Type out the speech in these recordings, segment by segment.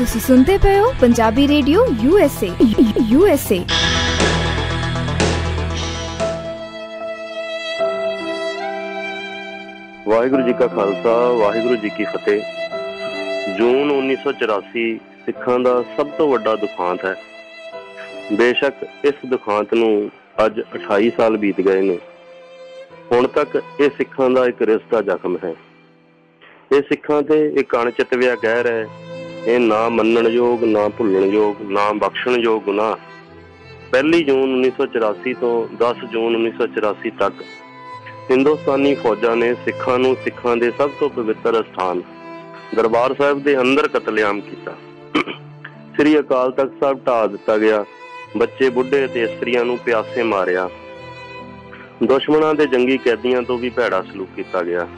ਤੁਸੀਂ ਸੁਣਦੇ ਪਏ ਹੋ ਪੰਜਾਬੀ ਰੇਡੀਓ USA। ਵਾਹਿਗੁਰੂ ਜੀ ਕਾ ਖਾਲਸਾ, ਵਾਹਿਗੁਰੂ ਜੀ ਕੀ ਫਤਿਹ। ਜੂਨ 1984 ਸਿੱਖਾਂ ਦਾ ਸਭ ਤੋਂ ਵੱਡਾ ਦੁਖਾਂਤ ਹੈ। ਬੇਸ਼ੱਕ ਇਸ ਦੁਖਾਂਤ ਨੂੰ ਅੱਜ 28 ਸਾਲ ਬੀਤ ਗਏ ਨੇ, ਹੁਣ ਤੱਕ ਇਹ ਸਿੱਖਾਂ ਦਾ ਇੱਕ ਰਿਸਤਾ ਜ਼ਖਮ ਹੈ। ਇਹ ਸਿੱਖਾਂ ਤੇ ਇੱਕ ਅਣਚਿਤਵਿਆ ਕਹਿਰ ਹੈ। ਇਹ ਨਾ ਮੰਨਣਯੋਗ, ਨਾ ਭੁੱਲਣਯੋਗ, ਨਾ ਬਖਸ਼ਣਯੋਗ ਗੁਨਾਹ 1 ਜੂਨ 1984 ਤੋਂ 10 ਜੂਨ 1984 ਤੱਕ ਹਿੰਦੁਸਤਾਨੀ ਫੌਜਾਂ ਨੇ ਸਿੱਖਾਂ ਨੂੰ ਸਿੱਖਾਂ ਦੇ ਸਭ ਤੋਂ ਪਵਿੱਤਰ ਅਸਥਾਨ ਦਰਬਾਰ ਸਾਹਿਬ ਦੇ ਅੰਦਰ ਕਤਲੇਆਮ ਕੀਤਾ। ਸ੍ਰੀ ਅਕਾਲ ਤਖਤ ਸਾਹਿਬ ਢਾਹ ਦਿੱਤਾ ਗਿਆ। ਬੱਚੇ, ਬੁੱਢੇ ਅਤੇ ਇਸਤਰੀਆਂ ਨੂੰ ਪਿਆਸੇ ਮਾਰਿਆ। ਦੁਸ਼ਮਣਾਂ ਦੇ ਜੰਗੀ ਕੈਦੀਆਂ ਤੋਂ ਵੀ ਭੈੜਾ ਸਲੂਕ ਕੀਤਾ ਗਿਆ।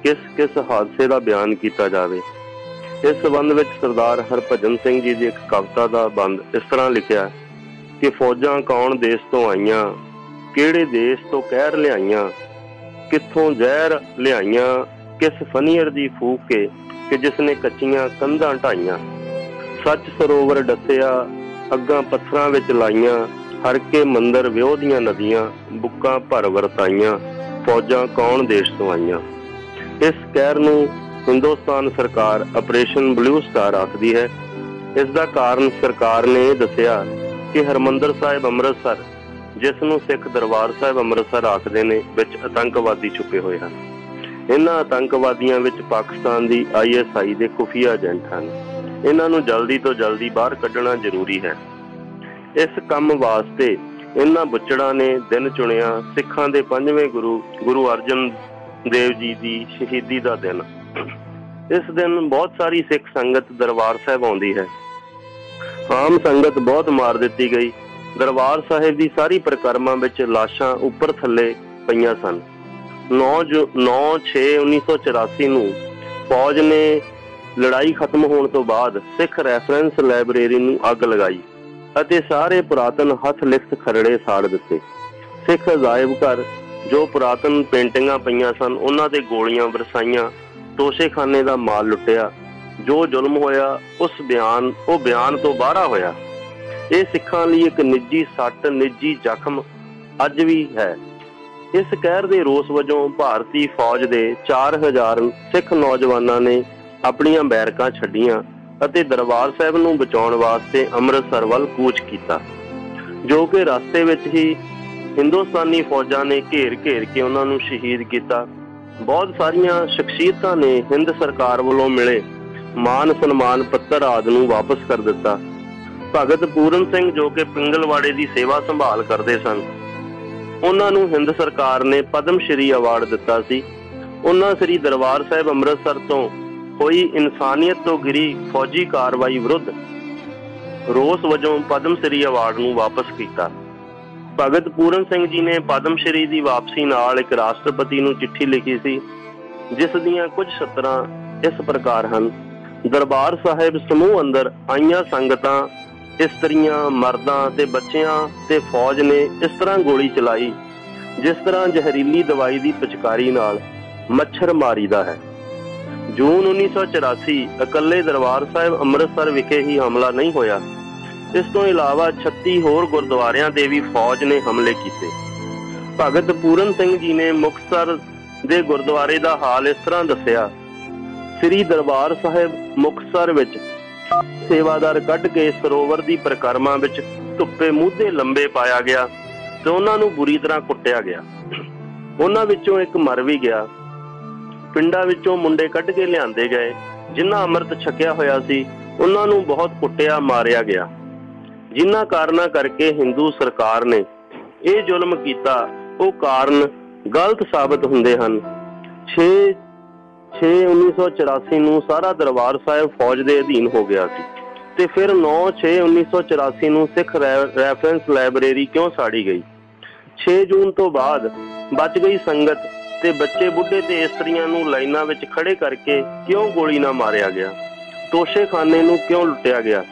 ਕਿਸ ਹਾਦਸੇ ਦਾ ਬਿਆਨ ਕੀਤਾ ਜਾਵੇ। ਇਸ ਸੰਬੰਧ ਵਿੱਚ ਸਰਦਾਰ ਹਰਭਜਨ ਸਿੰਘ ਜੀ ਦੀ ਇੱਕ ਕਵਿਤਾ ਦਾ ਬੰਦ ਇਸ ਤਰ੍ਹਾਂ ਲਿਖਿਆ ਕਿ ਫੌਜਾਂ ਕੌਣ ਦੇਸ਼ ਤੋਂ ਆਈਆਂ, ਕਿਹੜੇ ਦੇਸ਼ ਤੋਂ ਕਹਿਰ ਲਿਆਈਆਂ, ਕਿੱਥੋਂ ਜ਼ਹਿਰ ਲਿਆਈਆਂ, ਕਿਸ ਫਨੀਅਰ ਦੀ ਫੂਕ ਕੇ ਕਿ ਜਿਸਨੇ ਕੱਚੀਆਂ ਕੰਧਾਂ ਢਾਈਆਂ। ਸੱਚ ਸਰੋਵਰ ਡੱਸਿਆ, ਅੱਗਾਂ ਪੱਥਰਾਂ ਵਿੱਚ ਲਾਈਆਂ, ਹਰ ਕੇ ਮੰਦਰ ਵਿਉਹ ਦੀਆਂ ਨਦੀਆਂ, ਬੁੱਕਾਂ ਭਰ ਵਰਤਾਈਆਂ, ਫੌਜਾਂ ਕੌਣ ਦੇਸ਼ ਤੋਂ ਆਈਆਂ। ਇਸ ਕਹਿਰ ਨੂੰ ਹਿੰਦੁਸਤਾਨ ਸਰਕਾਰ ਆਪਰੇਸ਼ਨ ਬਲੂ ਸਟਾਰ ਆਖਦੀ ਹੈ। ਇਸ ਦਾ ਕਾਰਨ ਸਰਕਾਰ ਨੇ ਇਹ ਦੱਸਿਆ ਕਿ ਹਰਿਮੰਦਰ ਸਾਹਿਬ ਅੰਮ੍ਰਿਤਸਰ, ਜਿਸ ਨੂੰ ਸਿੱਖ ਦਰਬਾਰ ਸਾਹਿਬ ਅੰਮ੍ਰਿਤਸਰ ਆਖਦੇ ਨੇ, ਵਿੱਚ ਆਤੰਕਵਾਦੀ ਛੁਪੇ ਹੋਏ ਹਨ। ਇਹਨਾਂ ਆਤੰਕਵਾਦੀਆਂ ਵਿੱਚ ਪਾਕਿਸਤਾਨ ਦੀ ISI ਦੇ ਖੁਫੀਆ ਏਜੰਟ ਹਨ। ਇਹਨਾਂ ਨੂੰ ਜਲਦੀ ਤੋਂ ਜਲਦੀ ਬਾਹਰ ਕੱਢਣਾ ਜ਼ਰੂਰੀ ਹੈ। ਇਸ ਕੰਮ ਵਾਸਤੇ ਇਹਨਾਂ ਬੁੱਚੜਾਂ ਨੇ ਦਿਨ ਚੁਣਿਆ ਸਿੱਖਾਂ ਦੇ 5ਵੇਂ ਗੁਰੂ ਅਰਜਨ ਦੇਵ ਜੀ ਦੀ ਸ਼ਹੀਦੀ ਦਾ ਦਿਨ। ਇਸ ਦਿਨ ਬਹੁਤ ਸਾਰੀ ਸਿੱਖ ਸੰਗਤ ਦਰਬਾਰ ਸਾਹਿਬ ਆਉਂਦੀ ਹੈ। ਆਮ ਸੰਗਤ ਬਹੁਤ ਮਾਰ ਦਿੱਤੀ ਗਈ। ਦਰਬਾਰ ਸਾਹਿਬ ਦੀ ਸਾਰੀ ਪਰਿਕਰਮਾ ਵਿੱਚ ਲਾਸ਼ਾਂ ਉੱਪਰ ਥੱਲੇ ਪਈਆਂ ਸਨ। 9/6/1984 ਨੂੰ ਫੌਜ ਨੇ ਲੜਾਈ ਖਤਮ ਹੋਣ ਤੋਂ ਬਾਅਦ ਸਿੱਖ ਰੈਫਰੈਂਸ ਲਾਇਬ੍ਰੇਰੀ ਨੂੰ ਅੱਗ ਲਗਾਈ ਅਤੇ ਸਾਰੇ ਪੁਰਾਤਨ ਹੱਥ ਲਿਖਤ ਖਰੜੇ ਸਾੜ ਦਿੱਤੇ। ਸਿੱਖ ਅਜਾਇਬ ਘਰ ਜੋ ਪੁਰਾਤਨ ਪੇਂਟਿੰਗਾਂ ਪਈਆਂ ਸਨ, ਉਹਨਾਂ ਤੇ ਗੋਲੀਆਂ ਵਰਸਾਈਆਂ। ਤੋਸ਼ੇਖਾਨੇ ਦਾ ਮਾਲ ਲੁੱਟਿਆ। ਜੋ ਜ਼ੁਲਮ ਹੋਇਆ ਉਹ ਬਿਆਨ ਤੋਂ ਬਾਹਰਾ ਹੋਇਆ। ਇਹ ਸਿੱਖਾਂ ਲਈ ਇੱਕ ਨਿੱਜੀ ਸੱਟ, ਨਿੱਜੀ ਜ਼ਖਮ ਅੱਜ ਵੀ ਹੈ। ਇਸ ਕਹਿਰ ਦੇ ਰੋਸ ਵਜੋਂ ਭਾਰਤੀ ਫੌਜ ਦੇ 4000 ਸਿੱਖ ਨੌਜਵਾਨਾਂ ਨੇ ਆਪਣੀਆਂ ਬੈਰਕਾਂ ਛੱਡੀਆਂ ਅਤੇ ਦਰਬਾਰ ਸਾਹਿਬ ਨੂੰ ਬਚਾਉਣ ਵਾਸਤੇ ਅੰਮ੍ਰਿਤਸਰ ਵੱਲ ਕੂਚ ਕੀਤਾ, ਜੋ ਕਿ ਰਸਤੇ ਵਿੱਚ ਹੀ ਹਿੰਦੁਸਤਾਨੀ ਫੌਜਾਂ ਨੇ ਘੇਰ ਕੇ ਉਹਨਾਂ ਨੂੰ ਸ਼ਹੀਦ ਕੀਤਾ। ਬਹੁਤ ਸਾਰੀਆਂ ਸ਼ਖਸੀਅਤਾਂ ਨੇ ਹਿੰਦ ਸਰਕਾਰ ਵੱਲੋਂ ਮਿਲੇ ਮਾਨ ਸਨਮਾਨ ਪੱਤਰ ਆਦਿ ਨੂੰ ਵਾਪਸ ਕਰ ਦਿੱਤਾ। ਭਗਤ ਪੂਰਨ ਸਿੰਘ, ਜੋ ਕਿ ਪਿੰਗਲਵਾੜੇ ਦੀ ਸੇਵਾ ਸੰਭਾਲ ਕਰਦੇ ਸਨ, ਉਹਨਾਂ ਨੂੰ ਹਿੰਦ ਸਰਕਾਰ ਨੇ ਪਦਮ ਸ਼੍ਰੀ ਅਵਾਰਡ ਦਿੱਤਾ ਸੀ। ਉਹਨਾਂ ਸ੍ਰੀ ਦਰਬਾਰ ਸਾਹਿਬ ਅੰਮ੍ਰਿਤਸਰ ਤੋਂ ਹੋਈ ਇਨਸਾਨੀਅਤ ਤੋਂ ਗਿਰੀ ਫੌਜੀ ਕਾਰਵਾਈ ਵਿਰੁੱਧ ਰੋਸ ਵਜੋਂ ਪਦਮ ਸ਼੍ਰੀ ਅਵਾਰਡ ਨੂੰ ਵਾਪਸ ਕੀਤਾ। ਭਗਤ ਪੂਰਨ ਸਿੰਘ ਜੀ ਨੇ ਪਦਮ ਸ਼੍ਰੀ ਦੀ ਵਾਪਸੀ ਨਾਲ ਇੱਕ ਰਾਸ਼ਟਰਪਤੀ ਨੂੰ ਚਿੱਠੀ ਲਿਖੀ ਸੀ, ਜਿਸ ਦੀਆਂ ਕੁਝ ਸਤਰਾਂ ਇਸ ਪ੍ਰਕਾਰ ਹਨ। ਦਰਬਾਰ ਸਾਹਿਬ ਸਮੂਹ ਅੰਦਰ ਆਈਆਂ ਸੰਗਤਾਂ, ਇਸਤਰੀਆਂ, ਮਰਦਾਂ ਤੇ ਬੱਚਿਆਂ ਤੇ ਫੌਜ ਨੇ ਇਸ ਤਰ੍ਹਾਂ ਗੋਲੀ ਚਲਾਈ ਜਿਸ ਤਰ੍ਹਾਂ ਜ਼ਹਿਰੀਲੀ ਦਵਾਈ ਦੀ ਪਿਚਕਾਰੀ ਨਾਲ ਮੱਛਰ ਮਾਰੀਦਾ ਹੈ। ਜੂਨ 1984 ਇਕੱਲੇ ਦਰਬਾਰ ਸਾਹਿਬ ਅੰਮ੍ਰਿਤਸਰ ਵਿਖੇ ਹੀ ਹਮਲਾ ਨਹੀਂ ਹੋਇਆ। ਇਸ ਤੋਂ ਇਲਾਵਾ 36 ਹੋਰ ਗੁਰਦੁਆਰਿਆਂ ਤੇ ਵੀ ਫੌਜ ਨੇ ਹਮਲੇ ਕੀਤੇ। ਭਗਤ ਪੂਰਨ ਸਿੰਘ ਜੀ ਨੇ ਮੁਕਤਸਰ ਦੇ ਗੁਰਦੁਆਰੇ ਦਾ ਹਾਲ ਇਸ ਤਰ੍ਹਾਂ ਦੱਸਿਆ। ਸ੍ਰੀ ਦਰਬਾਰ ਸਾਹਿਬ ਮੁਕਤਸਰ ਵਿੱਚ ਸੇਵਾਦਾਰ ਕੱਢ ਕੇ ਸਰੋਵਰ ਦੀ ਪਰਿਕਰਮਾ ਵਿੱਚ ਧੁੱਪੇ ਮੂਧੇ ਲੰਬੇ ਪਾਇਆ ਗਿਆ ਤੇ ਉਹਨਾਂ ਨੂੰ ਬੁਰੀ ਤਰ੍ਹਾਂ ਕੁੱਟਿਆ ਗਿਆ। ਉਹਨਾਂ ਵਿੱਚੋਂ ਇੱਕ ਮਰ ਵੀ ਗਿਆ। ਪਿੰਡਾਂ ਵਿੱਚੋਂ ਮੁੰਡੇ ਕੱਢ ਕੇ ਲਿਆਂਦੇ ਗਏ ਜਿਨ੍ਹਾਂ ਅੰਮ੍ਰਿਤ ਛਕਿਆ ਹੋਇਆ ਸੀ। ਉਹਨਾਂ ਨੂੰ ਬਹੁਤ ਕੁੱਟਿਆ, ਮਾਰਿਆ ਗਿਆ। ਜਿਨ੍ਹਾਂ ਕਾਰਨਾਂ ਕਰਕੇ ਹਿੰਦੂ ਸਰਕਾਰ ਨੇ ਇਹ ਜ਼ੁਲਮ ਕੀਤਾ, ਉਹ ਕਾਰਨ ਗਲਤ ਸਾਬਤ ਹੁੰਦੇ ਹਨ। 6/6/1984 ਨੂੰ ਸਾਰਾ ਦਰਬਾਰ ਸਾਹਿਬ ਫੌਜ ਦੇ ਅਧੀਨ ਹੋ ਗਿਆ ਸੀ ਤੇ ਫਿਰ 9/6/1984 ਨੂੰ ਸਿੱਖ ਰੈਫਰੈਂਸ ਲਾਇਬ੍ਰੇਰੀ ਕਿਉਂ ਸਾੜੀ ਗਈ। 6 ਜੂਨ ਤੋਂ ਬਾਅਦ ਬਚ ਗਈ ਸੰਗਤ ਤੇ ਬੱਚੇ, ਬੁੱਢੇ ਤੇ ਇਸਤਰੀਆਂ ਨੂੰ ਲਾਈਨਾਂ ਵਿੱਚ ਖੜੇ ਕਰਕੇ ਕਿਉਂ ਗੋਲੀ ਨਾ ਮਾਰਿਆ ਗਿਆ। ਤੋਸ਼ੇਖਾਨੇ ਨੂੰ ਕਿਉਂ ਲੁੱਟਿਆ ਗਿਆ।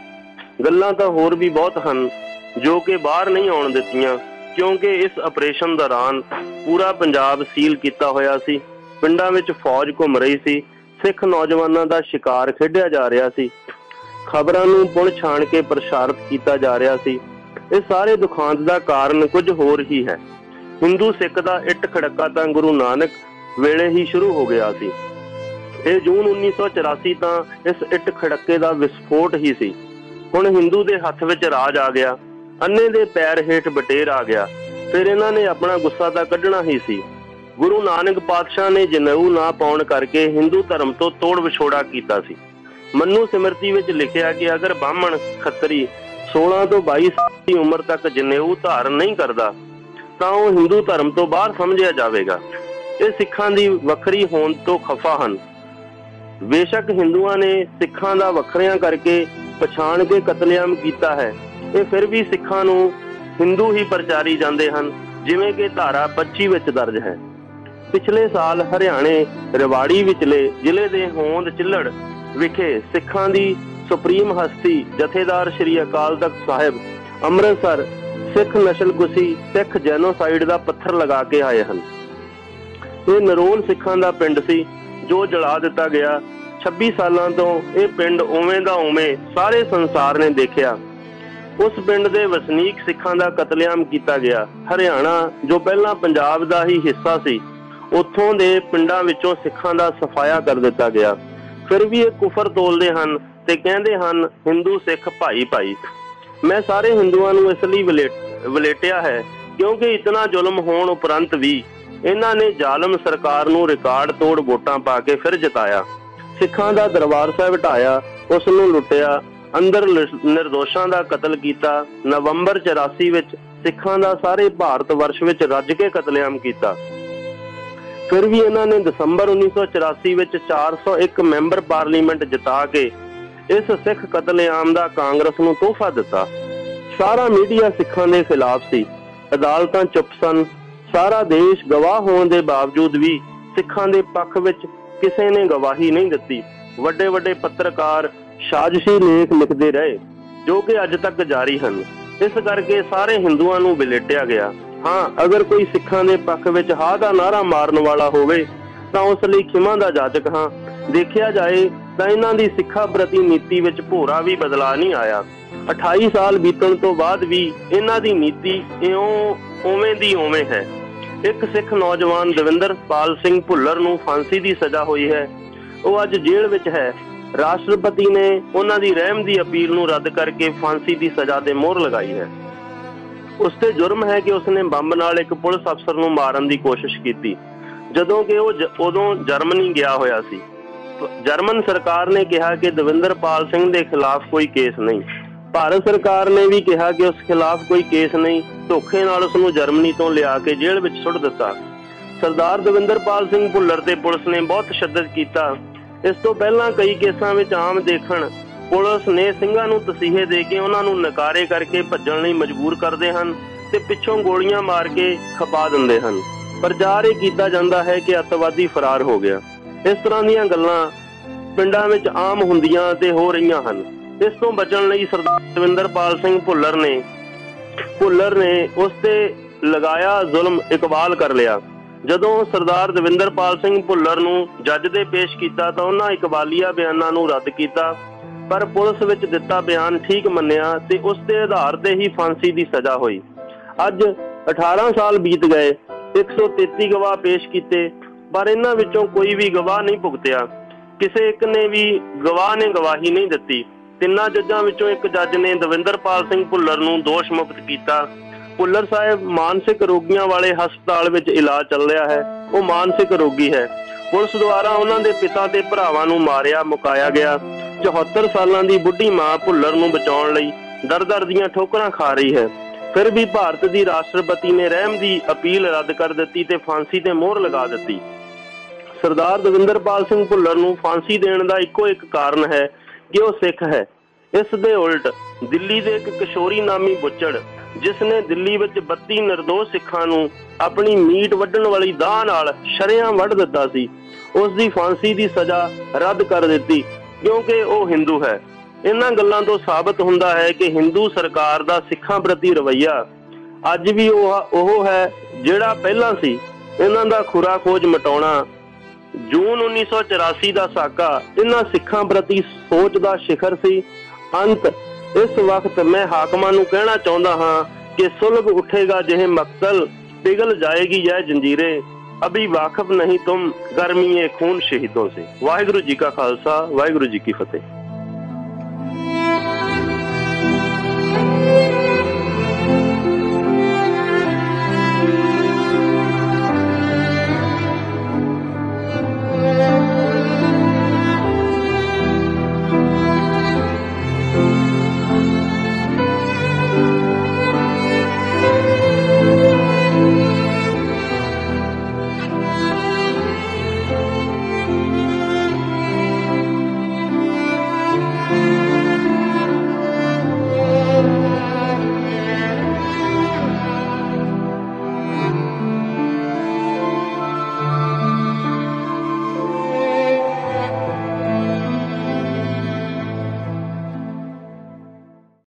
ਗੱਲਾਂ ਤਾਂ ਹੋਰ ਵੀ ਬਹੁਤ ਹਨ ਜੋ ਕਿ ਬਾਹਰ ਨਹੀਂ ਆਉਣ ਦਿੱਤੀਆਂ, ਕਿਉਂਕਿ ਇਸ ਆਪਰੇਸ਼ਨ ਦੌਰਾਨ ਪੂਰਾ ਪੰਜਾਬ ਸੀਲ ਕੀਤਾ ਹੋਇਆ ਸੀ। ਪਿੰਡਾਂ ਵਿੱਚ ਫੌਜ ਘੁੰਮ ਰਹੀ ਸੀ। ਸਿੱਖ ਨੌਜਵਾਨਾਂ ਦਾ ਸ਼ਿਕਾਰ ਖੇਡਿਆ ਜਾ ਰਿਹਾ ਸੀ। ਖਬਰਾਂ ਨੂੰ ਪੁਣ ਛਾਣ ਕੇ ਪ੍ਰਸਾਰਿਤ ਕੀਤਾ ਜਾ ਰਿਹਾ ਸੀ। ਇਹ ਸਾਰੇ ਦੁਖਾਂਤ ਦਾ ਕਾਰਨ ਕੁਝ ਹੋਰ ਹੀ ਹੈ। ਹਿੰਦੂ ਸਿੱਖ ਦਾ ਇੱਟ ਖੜੱਕਾ ਤਾਂ ਗੁਰੂ ਨਾਨਕ ਵੇਲੇ ਹੀ ਸ਼ੁਰੂ ਹੋ ਗਿਆ ਸੀ। ਇਹ ਜੂਨ 1984 ਤਾਂ ਇਸ ਇੱਟ ਖੜੱਕੇ ਦਾ ਵਿਸਫੋਟ ਹੀ ਸੀ। ਹੁਣ ਹਿੰਦੂ ਦੇ ਹੱਥ ਵਿੱਚ ਰਾਜ ਆ ਗਿਆ, ਅੰਨੇ ਦੇ ਪੈਰ ਹੇਠ ਬਟੇਰ ਆ ਗਿਆ। ਫਿਰ ਇਹਨਾਂ ਨੇ ਆਪਣਾ ਗੁੱਸਾ ਤਾਂ ਕੱਢਣਾ ਹੀ ਸੀ। ਗੁਰੂ ਨਾਨਕ ਪਾਤਸ਼ਾਹ ਨੇ ਜਨੇਊ ਨਾ ਪਾਉਣ ਕਰਕੇ ਹਿੰਦੂ ਧਰਮ ਤੋਂ ਤੋੜ ਵਿਛੋੜਾ ਕੀਤਾ ਸੀ। ਮਨੂ ਸਿਮਰਤੀ ਵਿੱਚ ਲਿਖਿਆ ਕਿ ਅਗਰ ਬ੍ਰਾਹਮਣ ਖੱਤਰੀ 16 ਤੋਂ 22 ਸਾਲ ਦੀ ਉਮਰ ਤੱਕ ਜਨੇਊ ਧਾਰਨ ਨਹੀਂ ਕਰਦਾ ਤਾਂ ਉਹ ਹਿੰਦੂ ਧਰਮ ਤੋਂ ਬਾਹਰ ਸਮਝਿਆ ਜਾਵੇਗਾ। ਇਹ ਸਿੱਖਾਂ ਦੀ ਵੱਖਰੀ ਹੋਂਦ ਤੋਂ ਖਫਾ ਹਨ। ਬੇਸ਼ੱਕ ਹਿੰਦੂਆਂ ਨੇ ਸਿੱਖਾਂ ਦਾ ਵੱਖਰਿਆਂ ਕਰਕੇ ਪਛਾਣ ਕੇ ਕਤਲੇਆਮ ਕੀਤਾ ਹੈ, ਇਹ ਫਿਰ ਵੀ ਸਿੱਖਾਂ ਨੂੰ ਹਿੰਦੂ ਹੀ ਪ੍ਰਚਾਰੀ ਜਾਂਦੇ ਹਨ, ਜਿਵੇਂ ਕਿ ਧਾਰਾ 25 ਵਿੱਚ ਦਰਜ ਹੈ। ਪਿਛਲੇ ਸਾਲ ਹਰਿਆਣੇ ਰਵਾੜੀ ਵਿਚਲੇ ਜ਼ਿਲ੍ਹੇ ਦੇ ਹੋਂਦ ਚਿੱਲੜ ਵਿਖੇ ਸਿੱਖਾਂ ਦੀ ਸੁਪਰੀਮ ਹਸਤੀ ਜਥੇਦਾਰ ਸ਼੍ਰੀ ਅਕਾਲ ਤਖਤ ਸਾਹਿਬ ਅੰਮ੍ਰਿਤਸਰ ਸਿੱਖ ਨਸਲਕੁਸ਼ੀ ਸਿੱਖ ਜੈਨੋਸਾਈਡ ਦਾ ਪੱਥਰ ਲਗਾ ਕੇ ਆਏ ਹਨ। ਇਹ ਨਰੋਲ ਸਿੱਖਾਂ ਦਾ ਪਿੰਡ ਸੀ ਜੋ ਜਲਾ ਦਿੱਤਾ ਗਿਆ। 26 ਸਾਲਾਂ ਤੋਂ ਇਹ ਪਿੰਡ ਉਵੇਂ ਦਾ ਉਵੇਂ ਸਾਰੇ ਸੰਸਾਰ ਨੇ ਦੇਖਿਆ। ਉਸ ਪਿੰਡ ਦੇ ਵਸਨੀਕ ਸਿੱਖਾਂ ਦਾ ਕਤਲੇਆਮ ਕੀਤਾ ਗਿਆ। ਹਰਿਆਣਾ ਜੋ ਪਹਿਲਾਂ ਪੰਜਾਬ ਦਾ ਹੀ ਹਿੱਸਾ ਸੀ, ਉੱਥੋਂ ਦੇ ਪਿੰਡਾਂ ਵਿੱਚੋਂ ਸਿੱਖਾਂ ਦਾ ਸਫਾਇਆ ਕਰ ਦਿੱਤਾ ਗਿਆ। ਫਿਰ ਵੀ ਇਹ ਕੁਫਰ ਤੋਲਦੇ ਹਨ ਤੇ ਕਹਿੰਦੇ ਹਨ ਹਿੰਦੂ ਸਿੱਖ ਭਾਈ ਭਾਈ। ਮੈਂ ਸਾਰੇ ਹਿੰਦੂਆਂ ਨੂੰ ਇਸ ਲਈ ਵਲੇਟਿਆ ਹੈ ਕਿਉਂਕਿ ਇਤਨਾ ਜ਼ੁਲਮ ਹੋਣ ਉਪਰੰਤ ਵੀ ਇਹਨਾਂ ਨੇ ਜ਼ਾਲਮ ਸਰਕਾਰ ਨੂੰ ਰਿਕਾਰਡ ਤੋੜ ਵੋਟਾਂ ਪਾ ਕੇ ਫਿਰ ਜਿਤਾਇਆ। ਸਿੱਖਾਂ ਦਾ ਦਰਬਾਰ ਸਾਹਿਬ ਢਾਇਆ, ਉਸ ਨੂੰ ਲੁੱਟਿਆ, ਅੰਦਰ ਨਿਰਦੋਸ਼ਾਂ ਦਾ ਕਤਲ ਕੀਤਾ। ਨਵੰਬਰ 84 ਵਿੱਚ ਸਿੱਖਾਂ ਦਾ ਸਾਰੇ ਭਾਰਤ ਵਰਸ਼ ਵਿੱਚ ਰੱਜ ਕੇ ਕਤਲੇਆਮ ਕੀਤਾ। ਫਿਰ ਵੀ ਇਹਨਾਂ ਨੇ ਦਸੰਬਰ 1984 ਵਿੱਚ 401 ਮੈਂਬਰ ਪਾਰਲੀਮੈਂਟ ਜਿਤਾ ਕੇ ਇਸ ਸਿੱਖ ਕਤਲੇਆਮ ਦਾ ਕਾਂਗਰਸ ਨੂੰ ਤੋਹਫਾ ਦਿੱਤਾ। ਸਾਰਾ ਮੀਡੀਆ ਸਿੱਖਾਂ ਦੇ ਖਿਲਾਫ ਸੀ, ਅਦਾਲਤਾਂ ਚੁੱਪ ਸਨ। ਸਾਰਾ ਦੇਸ਼ ਗਵਾਹ ਹੋਣ ਦੇ ਬਾਵਜੂਦ ਵੀ ਸਿੱਖਾਂ ਦੇ ਪੱਖ ਵਿੱਚ ਕਿਸੇ ਨੇ ਗਵਾਹੀ ਨਹੀਂ ਦਿੱਤੀ। ਵੱਡੇ ਵੱਡੇ ਪੱਤਰਕਾਰ ਸਾਜ਼ਿਸ਼ੀ ਲੇਖ ਲਿਖਦੇ ਰਹੇ ਜੋ ਕਿ ਅੱਜ ਤੱਕ ਜਾਰੀ ਹਨ। ਇਸ ਕਰਕੇ ਸਾਰੇ ਹਿੰਦੂਆਂ ਨੂੰ ਵਲੇਟਿਆ ਗਿਆ। ਹਾਂ, ਅਗਰ ਕੋਈ ਸਿੱਖਾਂ ਦੇ ਪੱਖ ਵਿੱਚ ਹਾਂ ਦਾ ਨਾਅਰਾ ਮਾਰਨ ਵਾਲਾ ਹੋਵੇ ਤਾਂ ਉਸ ਲਈ ਖਿਮਾ ਦਾ ਜਾਚਕ ਹਾਂ। ਦੇਖਿਆ ਜਾਏ ਤਾਂ ਇਹਨਾਂ ਦੀ ਸਿੱਖਾਂ ਪ੍ਰਤੀ ਨੀਤੀ ਵਿੱਚ ਭੋਰਾ ਵੀ ਬਦਲਾਅ ਨਹੀਂ ਆਇਆ। 28 ਸਾਲ ਬੀਤਣ ਤੋਂ ਬਾਅਦ ਵੀ ਇਹਨਾਂ ਦੀ ਨੀਤੀ ਉਵੇਂ ਦੀ ਉਵੇਂ ਹੈ। ਇੱਕ ਸਿੱਖ ਨੌਜਵਾਨ ਦਵਿੰਦਰਪਾਲ ਸਿੰਘ ਭੁੱਲਰ ਨੂੰ ਫਾਂਸੀ ਦੀ ਸਜ਼ਾ ਹੋਈ ਹੈ। ਉਹ ਅੱਜ ਜੇਲ੍ਹ ਵਿੱਚ ਹੈ। ਰਾਸ਼ਟਰਪਤੀ ਨੇ ਉਹਨਾਂ ਦੀ ਰਹਿਮ ਦੀ ਅਪੀਲ ਨੂੰ ਰੱਦ ਕਰਕੇ ਫਾਂਸੀ ਦੀ ਸਜ਼ਾ ਤੇ ਮੋਹਰ ਲਗਾਈ ਹੈ। ਉਸ ਤੇ ਜੁਰਮ ਹੈ ਕਿ ਉਸਨੇ ਬੰਬ ਨਾਲ ਇੱਕ ਪੁਲਿਸ ਅਫਸਰ ਨੂੰ ਮਾਰਨ ਦੀ ਕੋਸ਼ਿਸ਼ ਕੀਤੀ, ਜਦੋਂ ਕਿ ਉਹ ਉਦੋਂ ਜਰਮਨੀ ਗਿਆ ਹੋਇਆ ਸੀ। ਜਰਮਨ ਸਰਕਾਰ ਨੇ ਕਿਹਾ ਕਿ ਦਵਿੰਦਰਪਾਲ ਸਿੰਘ ਦੇ ਖਿਲਾਫ ਕੋਈ ਕੇਸ ਨਹੀਂ। ਭਾਰਤ ਸਰਕਾਰ ਨੇ ਵੀ ਕਿਹਾ ਕਿ ਉਸ ਖਿਲਾਫ ਕੋਈ ਕੇਸ ਨਹੀਂ। ਧੋਖੇ ਨਾਲ ਉਸ ਨੂੰ ਜਰਮਨੀ ਤੋਂ ਲਿਆ ਕੇ ਜੇਲ੍ਹ ਵਿੱਚ ਸੁੱਟ ਦਿੱਤਾ। ਸਰਦਾਰ ਦਵਿੰਦਰਪਾਲ ਸਿੰਘ ਭੁੱਲਰ ਤੇ ਪੁਲਿਸ ਨੇ ਬਹੁਤ ਤਸ਼ੱਦਦ ਕੀਤਾ। ਇਸ ਤੋਂ ਪਹਿਲਾਂ ਕਈ ਕੇਸਾਂ ਵਿੱਚ ਆਮ ਦੇਖਣ ਪੁਲਿਸ ਨੇ ਸਿੰਘਾਂ ਨੂੰ ਤਸੀਹੇ ਦੇ ਕੇ ਉਹਨਾਂ ਨੂੰ ਨਕਾਰੇ ਕਰਕੇ ਭੱਜਣ ਲਈ ਮਜਬੂਰ ਕਰਦੇ ਹਨ ਤੇ ਪਿੱਛੋਂ ਗੋਲੀਆਂ ਮਾਰ ਕੇ ਖਪਾ ਦਿੰਦੇ ਹਨ। ਪ੍ਰਚਾਰ ਇਹ ਕੀਤਾ ਜਾਂਦਾ ਹੈ ਕਿ ਅੱਤਵਾਦੀ ਫਰਾਰ ਹੋ ਗਿਆ। ਇਸ ਤਰ੍ਹਾਂ ਦੀਆਂ ਗੱਲਾਂ ਪਿੰਡਾਂ ਵਿੱਚ ਆਮ ਹੁੰਦੀਆਂ ਤੇ ਹੋ ਰਹੀਆਂ ਹਨ। ਇਸ ਤੋਂ ਬਚਣ ਲਈ ਸਰਦਾਰ ਦਵਿੰਦਰਪਾਲ ਸਿੰਘ ਭੁੱਲਰ ਨੇ ਉਸ ਤੇ ਲਗਾਇਆ ਜ਼ੁਲਮ ਇਕਬਾਲ ਕਰ ਲਿਆ। ਜਦੋਂ ਸਰਦਾਰ ਦਵਿੰਦਰਪਾਲ ਸਿੰਘ ਭੁੱਲਰ ਨੂੰ ਜੱਜ ਦੇ ਪੇਸ਼ ਕੀਤਾ ਤਾਂ ਉਹਨਾਂ ਇਕਬਾਲੀਆ ਬਿਆਨਾਂ ਨੂੰ ਰੱਦ ਕੀਤਾ, ਪਰ ਪੁਲਿਸ ਵਿੱਚ ਦਿੱਤਾ ਬਿਆਨ ਠੀਕ ਮੰਨਿਆ ਤੇ ਉਸ ਦੇ ਆਧਾਰ ਤੇ ਹੀ ਫਾਂਸੀ ਦੀ ਸਜ਼ਾ ਹੋਈ। ਅੱਜ 18 ਸਾਲ ਬੀਤ ਗਏ। 133 ਗਵਾਹ ਪੇਸ਼ ਕੀਤੇ, ਪਰ ਇਹਨਾਂ ਵਿੱਚੋਂ ਕੋਈ ਵੀ ਗਵਾਹ ਨਹੀਂ ਭੁਗਤਿਆ। ਕਿਸੇ ਇੱਕ ਨੇ ਵੀ ਗਵਾਹ ਨੇ ਗਵਾਹੀ ਨਹੀਂ ਦਿੱਤੀ। ਤਿੰਨਾਂ ਜੱਜਾਂ ਵਿੱਚੋਂ ਇੱਕ ਜੱਜ ਨੇ ਦਵਿੰਦਰਪਾਲ ਸਿੰਘ ਭੁੱਲਰ ਨੂੰ ਦੋਸ਼ ਮੁਕਤ ਕੀਤਾ। ਭੁੱਲਰ ਸਾਹਿਬ ਮਾਨਸਿਕ ਰੋਗੀਆਂ ਵਾਲੇ ਹਸਪਤਾਲ ਵਿੱਚ ਇਲਾਜ ਚੱਲ ਰਿਹਾ ਹੈ। ਉਹ ਮਾਨਸਿਕ ਰੋਗੀ ਹੈ। ਪੁਲਿਸ ਦੁਆਰਾ ਉਹਨਾਂ ਦੇ ਪਿਤਾ ਤੇ ਭਰਾਵਾਂ ਨੂੰ ਮਾਰਿਆ ਮੁਕਾਇਆ ਗਿਆ। 74 ਸਾਲਾਂ ਦੀ ਬੁੱਢੀ ਮਾਂ ਭੁੱਲਰ ਨੂੰ ਬਚਾਉਣ ਲਈ ਦਰ-ਦਰ ਦੀਆਂ ਠੋਕਰਾਂ ਖਾ ਰਹੀ ਹੈ। ਫਿਰ ਵੀ ਭਾਰਤ ਦੀ ਰਾਸ਼ਟਰਪਤੀ ਨੇ ਰਹਿਮ ਦੀ ਅਪੀਲ ਰੱਦ ਕਰ ਦਿੱਤੀ ਤੇ ਫਾਂਸੀ ਤੇ ਮੋਹਰ ਲਗਾ ਦਿੱਤੀ। ਸਰਦਾਰ ਦਵਿੰਦਰਪਾਲ ਸਿੰਘ ਭੁੱਲਰ ਨੂੰ ਫਾਂਸੀ ਦੇਣ ਦਾ ਇੱਕੋ ਇੱਕ ਕਾਰਨ ਹੈ ਕਿ ਉਹ ਸਿੱਖ ਹੈ। ਇਸ ਦੇ ਉਲਟ ਦਿੱਲੀ ਦੇ ਇੱਕ ਕਿਸ਼ੋਰੀ ਨਾਮੀ ਬੁੱਚੜ, ਜਿਸ ਨੇ ਦਿੱਲੀ ਵਿੱਚ 32 ਨਿਰਦੋਸ਼ ਸਿੱਖਾਂ ਨੂੰ ਆਪਣੀ ਮੀਟ ਵੱਢਣ ਵਾਲੀ ਦਾਅ ਨਾਲ ਸ਼ਰੇਆਮ ਵੱਢ ਦਿੱਤਾ ਸੀ, ਉਸ ਦੀ ਫਾਂਸੀ ਦੀ ਸਜ਼ਾ ਰੱਦ ਕਰ ਦਿੱਤੀ ਕਿਉਂਕਿ ਉਹ ਹਿੰਦੂ ਹੈ। ਇਹਨਾਂ ਗੱਲਾਂ ਤੋਂ ਸਾਬਤ ਹੁੰਦਾ ਹੈ ਕਿ ਹਿੰਦੂ ਸਰਕਾਰ ਦਾ ਸਿੱਖਾਂ ਪ੍ਰਤੀ ਰਵੱਈਆ ਅੱਜ ਵੀ ਉਹ ਹੈ ਜਿਹੜਾ ਪਹਿਲਾਂ ਸੀ। ਇਹਨਾਂ ਦਾ ਖੁਰਾ ਖੋਜ ਮਿਟਾਉਣਾ। ਜੂਨ 1984 ਦਾ ਸਾਕਾ ਇਹਨਾਂ ਸਿੱਖਾਂ ਪ੍ਰਤੀ ਸੋਚ ਦਾ ਸਿਖਰ ਸੀ। अंत इस वक्त मैं हाकमां नूं कहना चाहुंदा हां कि सुलग उठेगा जिहे मकतल, पिघल जाएगी यह जंजीरें, अभी वाकफ नहीं तुम गर्मी खून शहीदों से। वाहिगुरू जी का खालसा, वाहिगुरू जी की फतेह।